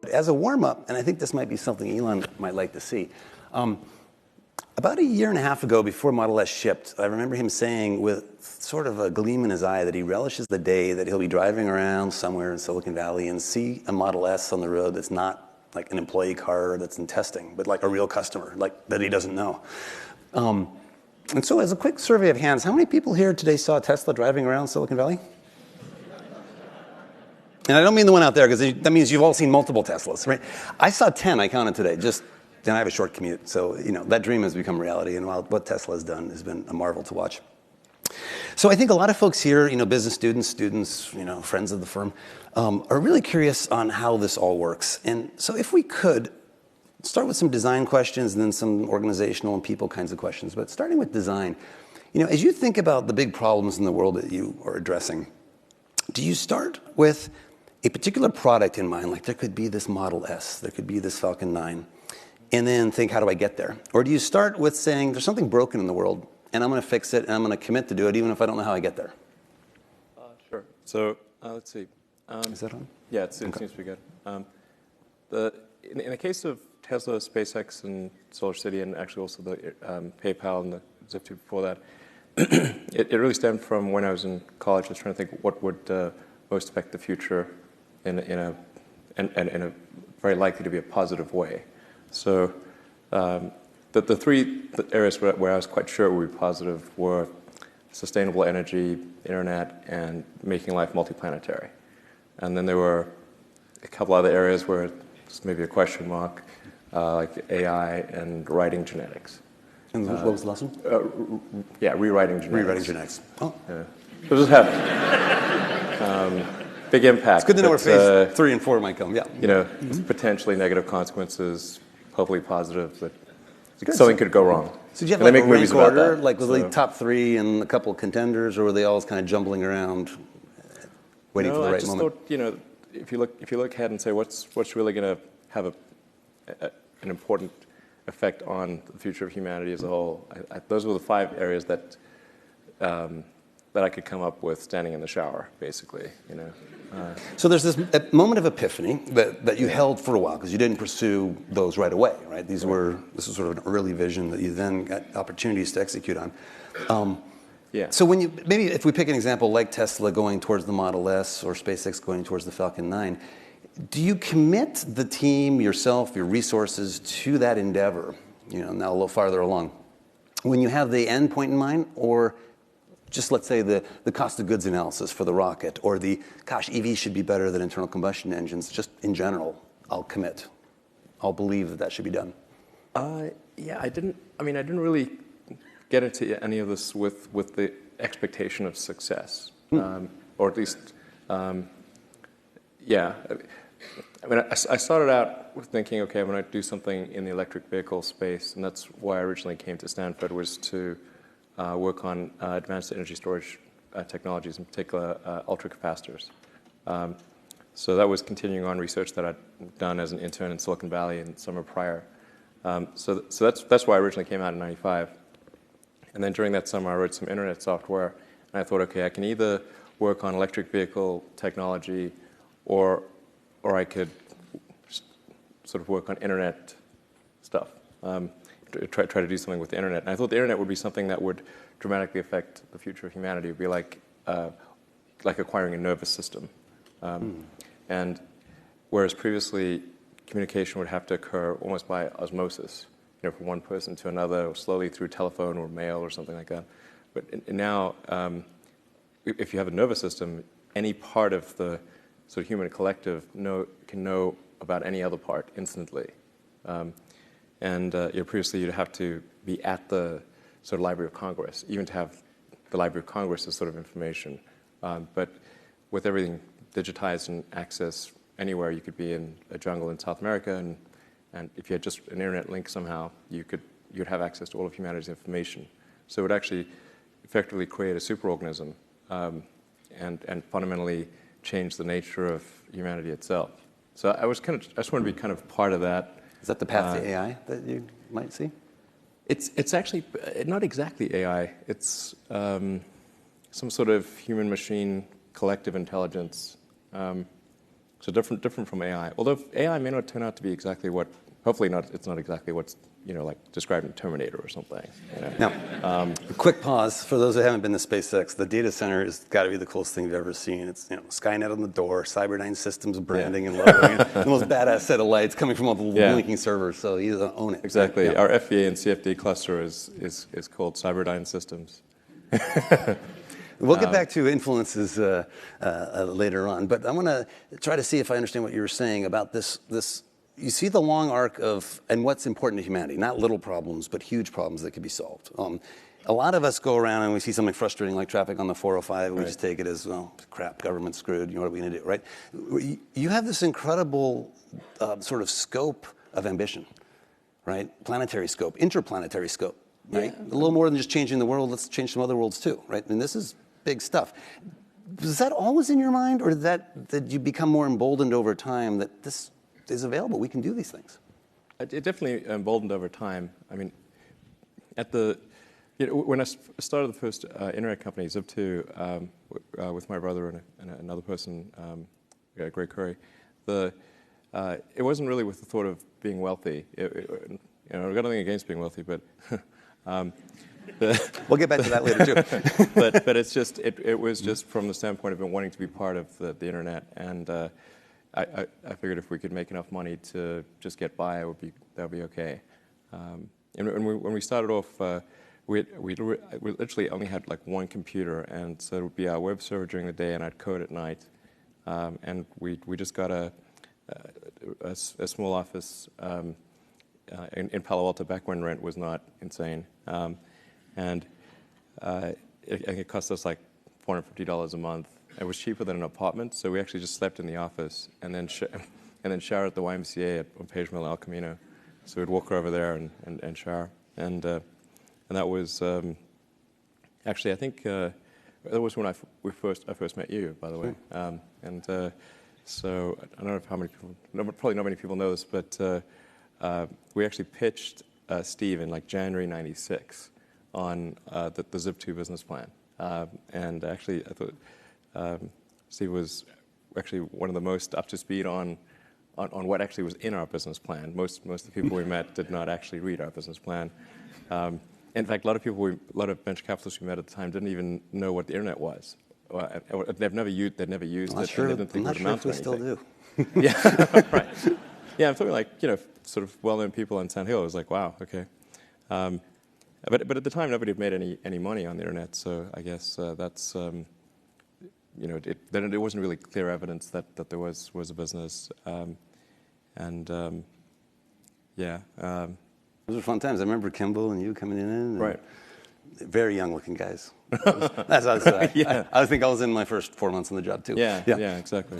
As a warm-up, and I think this might be something Elon might like to see, about a year and a half ago, before Model S shipped, I remember him saying with sort of a gleam in his eye that he relishes the day that he'll be driving around somewhere in Silicon Valley and see a Model S on the road that's not like an employee car that's in testing, but like a real customer, like that he doesn't know. And so as a quick survey of hands, how many people here today saw Tesla driving around Silicon Valley? And I don't mean the one out there, because that means you've all seen multiple Teslas, right? I saw 10, I counted today, and I have a short commute, so that dream has become reality, and what Tesla has done has been a marvel to watch. So I think a lot of folks here, business students, friends of the firm, are really curious on how this all works. And so if we could, start with some design questions and then some organizational and people kinds of questions. But starting with design, as you think about the big problems in the world that you are addressing, do you start with a particular product in mind, like there could be this Model S, there could be this Falcon 9, and then think, how do I get there? Or do you start with saying, there's something broken in the world, and I'm going to fix it, and I'm going to commit to do it, even if I don't know how I get there? Sure. So let's see. Is that on? Yeah, it seems to be good. In the case of Tesla, SpaceX, and SolarCity, and actually also the PayPal and the Zip2 before that, it really stemmed from when I was in college. I was trying to think what would most affect the future in a very likely to be a positive way. So the three areas where I was quite sure it would be positive were sustainable energy, internet, and making life multiplanetary. And then there were a couple other areas where it's maybe a question mark, like AI and writing genetics. And what was the last one? Rewriting genetics. Rewriting genetics. Oh. Yeah. So just have big impact. It's good to know where phase 3 and 4 might come. Yeah. Potentially negative consequences, hopefully positive, but something could go wrong. So did you have like a rank order, like was the top 3 and a couple of contenders, or were they all kind of jumbling around, waiting for the right moment? I just thought, if you look ahead and say what's really going to have an important effect on the future of humanity as a whole, those were the 5 areas that I could come up with standing in the shower, basically. So there's this moment of epiphany that you held for a while, because you didn't pursue those right away, right? This was sort of an early vision that you then got opportunities to execute on. So maybe if we pick an example like Tesla going towards the Model S or SpaceX going towards the Falcon 9, do you commit the team, yourself, your resources to that endeavor, now a little farther along, when you have the end point in mind, or just let's say the cost of goods analysis for the rocket, or EVs should be better than internal combustion engines, just in general, I'll commit. I'll believe that should be done. I didn't really get into any of this with the expectation of success, or at least, I started out with thinking, okay, I'm going to do something in the electric vehicle space, and that's why I originally came to Stanford, was to work on advanced energy storage technologies, in particular ultracapacitors. So that was continuing on research that I'd done as an intern in Silicon Valley in the summer prior. So that's why I originally came out in '95. And then during that summer, I wrote some internet software, and I thought, okay, I can either work on electric vehicle technology, or I could sort of work on internet stuff, try to do something with the internet. And I thought the internet would be something that would dramatically affect the future of humanity. It would be like acquiring a nervous system. And whereas previously communication would have to occur almost by osmosis, from one person to another, or slowly through telephone or mail or something like that. But now, if you have a nervous system, any part of the sort of human collective can know about any other part instantly. Previously you'd have to be at the sort of Library of Congress, even to have the Library of Congress as sort of information. But with everything digitized and access anywhere, you could be in a jungle in South America, and if you had just an internet link somehow, you'd have access to all of humanity's information. So it would actually effectively create a superorganism and fundamentally change the nature of humanity itself. So I just want to be kind of part of that. Is that the path to AI that you might see? It's actually not exactly AI. It's some sort of human-machine collective intelligence. So So different from AI. Although AI may not turn out to be exactly what, hopefully not, it's not exactly what's, like described in Terminator or something. Now, a quick pause for those who haven't been to SpaceX. The data center has got to be the coolest thing you've ever seen. It's Skynet on the door, Cyberdyne Systems branding and logoing, the most badass set of lights coming from all the blinking servers. So you own it. Exactly. Right? Our FVA and CFD cluster is called Cyberdyne Systems. We'll get back to influences later on, but I want to try to see if I understand what you were saying about this. You see the long arc of, and what's important to humanity, not little problems, but huge problems that could be solved. A lot of us go around and we see something frustrating like traffic on the 405, and we just take it as, well, crap, government's screwed, what are we going to do, right? You have this incredible sort of scope of ambition, right? Planetary scope, interplanetary scope, right? Yeah. A little more than just changing the world, let's change some other worlds too, right? And this is big stuff. Was that always in your mind, or did you become more emboldened over time that this is available, we can do these things? It definitely emboldened over time. I mean, when I started the first internet company, Zip2, with my brother and another person, Greg Curry, it wasn't really with the thought of being wealthy. I've got nothing against being wealthy, but we'll get back to that later too. but it's just it was just from the standpoint of wanting to be part of the internet, and I figured if we could make enough money to just get by, that would be okay. And when we started off, we literally only had like one computer, and so it would be our web server during the day, and I'd code at night. And we just got a small office in Palo Alto back when rent was not insane, and it cost us like $450 a month. It was cheaper than an apartment, so we actually just slept in the office and then showered at the YMCA on Page Mill, El Camino. So we'd walk over there and shower, and that was actually, I think that was when I first met you, by the way. So I don't know how many people, probably not many people know this, but we actually pitched Steve in like January '96 on the Zip2 business plan, and actually I thought. Steve was actually one of the most up to speed on what actually was in our business plan. Most of the people we met did not actually read our business plan. In fact, a lot of venture capitalists we met at the time didn't even know what the internet was. They'd never used it. And they didn't think it would amount to anything. Still do. Yeah, right. Yeah, I'm talking like sort of well-known people on Sand Hill. I was like, wow, okay. But at the time, nobody had made any money on the internet. So I guess that's. It wasn't really clear evidence that there was a business, Those were fun times. I remember Kimball and you coming in. And right. Very young-looking guys. That's what I was saying. Yeah. I think I was in my first 4 months on the job too. Yeah, exactly.